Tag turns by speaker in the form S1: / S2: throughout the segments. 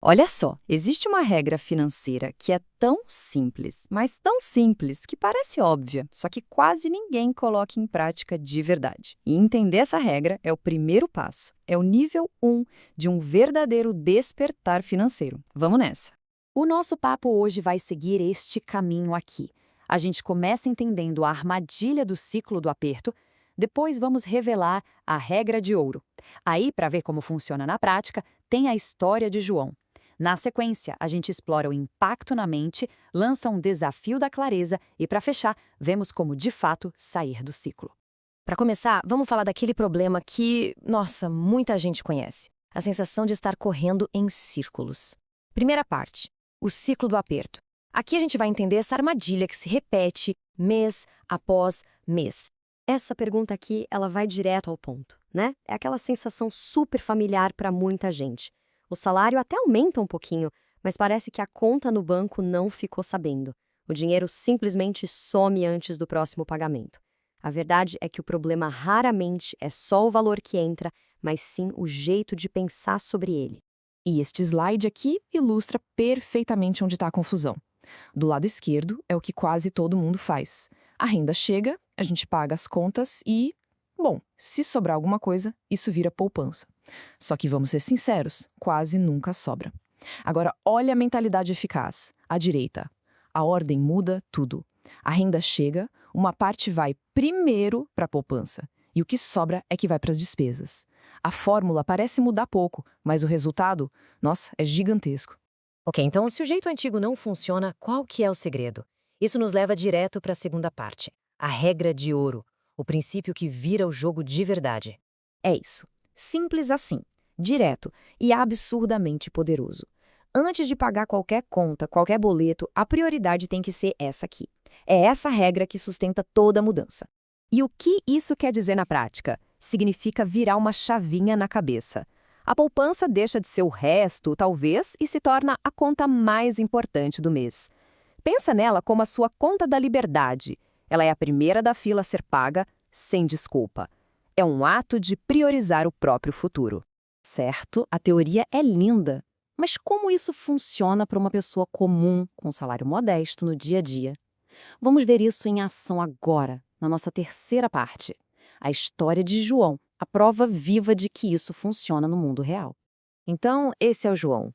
S1: Olha só, existe uma regra financeira que é tão simples, mas tão simples que parece óbvia, só que quase ninguém coloca em prática de verdade. E entender essa regra é o primeiro passo, é o nível 1 de um verdadeiro despertar financeiro. Vamos nessa!
S2: O nosso papo hoje vai seguir este caminho aqui. A gente começa entendendo a armadilha do ciclo do aperto, depois vamos revelar a regra de ouro. Aí, para ver como funciona na prática, tem a história de João. Na sequência, a gente explora o impacto na mente, lança um desafio da clareza e, para fechar, vemos como de fato sair do ciclo.
S3: Para começar, vamos falar daquele problema que, nossa, muita gente conhece. A sensação de estar correndo em círculos. Primeira parte, o ciclo do aperto. Aqui a gente vai entender essa armadilha que se repete mês após mês.
S4: Essa pergunta aqui, ela vai direto ao ponto, né? É aquela sensação super familiar para muita gente. O salário até aumenta um pouquinho, mas parece que a conta no banco não ficou sabendo. O dinheiro simplesmente some antes do próximo pagamento. A verdade é que o problema raramente é só o valor que entra, mas sim o jeito de pensar sobre ele.
S5: E este slide aqui ilustra perfeitamente onde está a confusão. Do lado esquerdo é o que quase todo mundo faz. A renda chega, a gente paga as contas e, bom, se sobrar alguma coisa, isso vira poupança. Só que vamos ser sinceros, quase nunca sobra. Agora, olha a mentalidade eficaz. À direita, a ordem muda tudo. A renda chega, uma parte vai primeiro para a poupança e o que sobra é que vai para as despesas. A fórmula parece mudar pouco, mas o resultado, nossa, é gigantesco.
S3: Ok, então se o jeito antigo não funciona, qual que é o segredo? Isso nos leva direto para a segunda parte, a regra de ouro, o princípio que vira o jogo de verdade.
S1: É isso. Simples assim, direto e absurdamente poderoso. Antes de pagar qualquer conta, qualquer boleto, a prioridade tem que ser essa aqui. É essa regra que sustenta toda a mudança. E o que isso quer dizer na prática? Significa virar uma chavinha na cabeça. A poupança deixa de ser o resto, talvez, e se torna a conta mais importante do mês. Pensa nela como a sua conta da liberdade. Ela é a primeira da fila a ser paga, sem desculpa. É um ato de priorizar o próprio futuro.
S2: Certo, a teoria é linda. Mas como isso funciona para uma pessoa comum, com um salário modesto no dia a dia? Vamos ver isso em ação agora, na nossa terceira parte. A história de João, a prova viva de que isso funciona no mundo real.
S3: Então, esse é o João.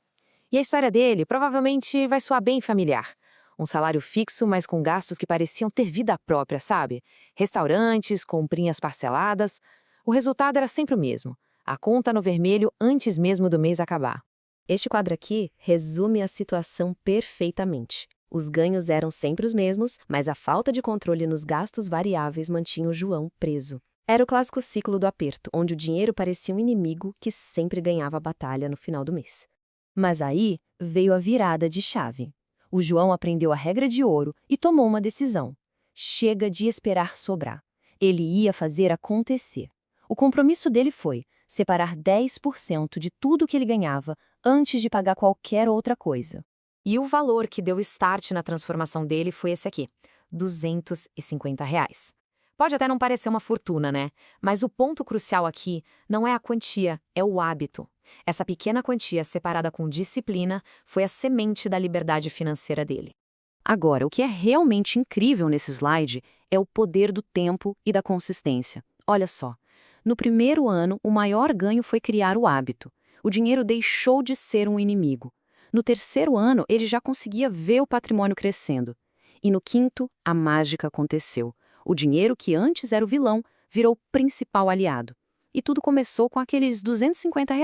S3: E a história dele provavelmente vai soar bem familiar. Um salário fixo, mas com gastos que pareciam ter vida própria, sabe? Restaurantes, comprinhas parceladas. O resultado era sempre o mesmo. A conta no vermelho antes mesmo do mês acabar.
S4: Este quadro aqui resume a situação perfeitamente. Os ganhos eram sempre os mesmos, mas a falta de controle nos gastos variáveis mantinha o João preso. Era o clássico ciclo do aperto, onde o dinheiro parecia um inimigo que sempre ganhava a batalha no final do mês. Mas aí veio a virada de chave. O João aprendeu a regra de ouro e tomou uma decisão. Chega de esperar sobrar. Ele ia fazer acontecer. O compromisso dele foi separar 10% de tudo que ele ganhava antes de pagar qualquer outra coisa.
S3: E o valor que deu start na transformação dele foi esse aqui, R$ 250. Pode até não parecer uma fortuna, né? Mas o ponto crucial aqui não é a quantia, é o hábito. Essa pequena quantia separada com disciplina foi a semente da liberdade financeira dele.
S2: Agora, o que é realmente incrível nesse slide é o poder do tempo e da consistência. Olha só, no primeiro ano, o maior ganho foi criar o hábito. O dinheiro deixou de ser um inimigo. No terceiro ano, ele já conseguia ver o patrimônio crescendo. E no quinto, a mágica aconteceu. O dinheiro que antes era o vilão virou o principal aliado. E tudo começou com aqueles R$ 250.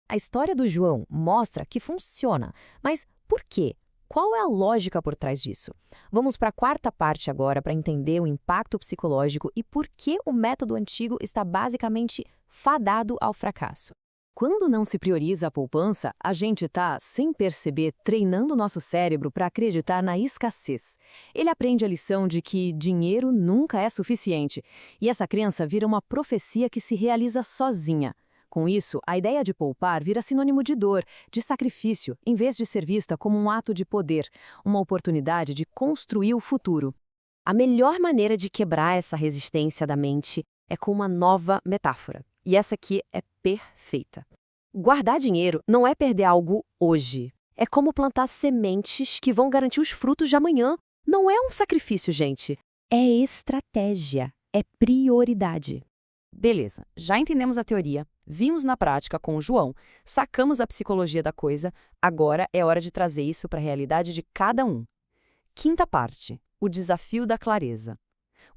S3: A história do João mostra que funciona, mas por quê? Qual é a lógica por trás disso? Vamos para a quarta parte agora para entender o impacto psicológico e por que o método antigo está basicamente fadado ao fracasso.
S2: Quando não se prioriza a poupança, a gente está, sem perceber, treinando o nosso cérebro para acreditar na escassez. Ele aprende a lição de que dinheiro nunca é suficiente, e essa crença vira uma profecia que se realiza sozinha. Com isso, a ideia de poupar vira sinônimo de dor, de sacrifício, em vez de ser vista como um ato de poder, uma oportunidade de construir o futuro.
S4: A melhor maneira de quebrar essa resistência da mente é com uma nova metáfora. E essa aqui é perfeita. Guardar dinheiro não é perder algo hoje. É como plantar sementes que vão garantir os frutos de amanhã. Não é um sacrifício, gente. É estratégia. É prioridade.
S2: Beleza, já entendemos a teoria, vimos na prática com o João, sacamos a psicologia da coisa, agora é hora de trazer isso para a realidade de cada um. Quinta parte, o desafio da clareza.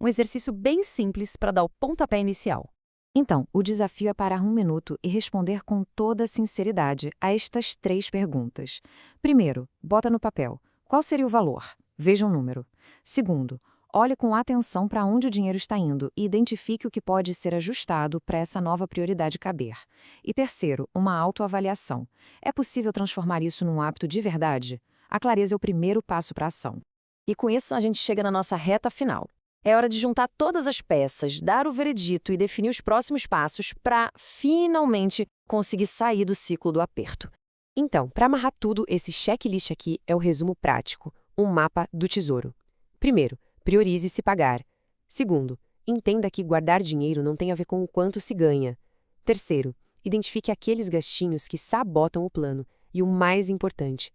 S2: Um exercício bem simples para dar o pontapé inicial. Então, o desafio é parar 1 minuto e responder com toda sinceridade a estas 3 perguntas. Primeiro, bota no papel. Qual seria o valor? Veja um número. Segundo, olhe com atenção para onde o dinheiro está indo e identifique o que pode ser ajustado para essa nova prioridade caber. E terceiro, uma autoavaliação. É possível transformar isso num hábito de verdade? A clareza é o primeiro passo para a ação. E com isso a gente chega na nossa reta final. É hora de juntar todas as peças, dar o veredito e definir os próximos passos para, finalmente, conseguir sair do ciclo do aperto. Então, para amarrar tudo, esse checklist aqui é o resumo prático, um mapa do tesouro. Primeiro, priorize se pagar. Segundo, entenda que guardar dinheiro não tem a ver com o quanto se ganha. Terceiro, identifique aqueles gastinhos que sabotam o plano. E o mais importante,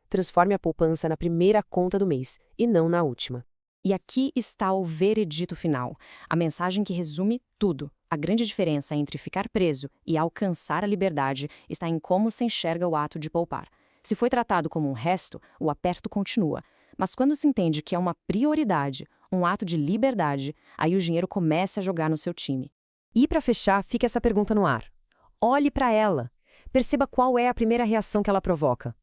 S2: transforme a poupança na primeira conta do mês e não na última.
S6: E aqui está o veredito final, a mensagem que resume tudo. A grande diferença entre ficar preso e alcançar a liberdade está em como se enxerga o ato de poupar. Se foi tratado como um resto, o aperto continua. Mas quando se entende que é uma prioridade, um ato de liberdade, aí o dinheiro começa a jogar no seu time.
S1: E para fechar, fica essa pergunta no ar. Olhe para ela. Perceba qual é a primeira reação que ela provoca.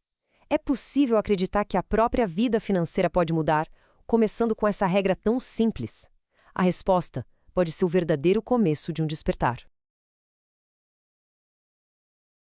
S1: É possível acreditar que a própria vida financeira pode mudar, começando com essa regra tão simples? A resposta pode ser o verdadeiro começo de um despertar.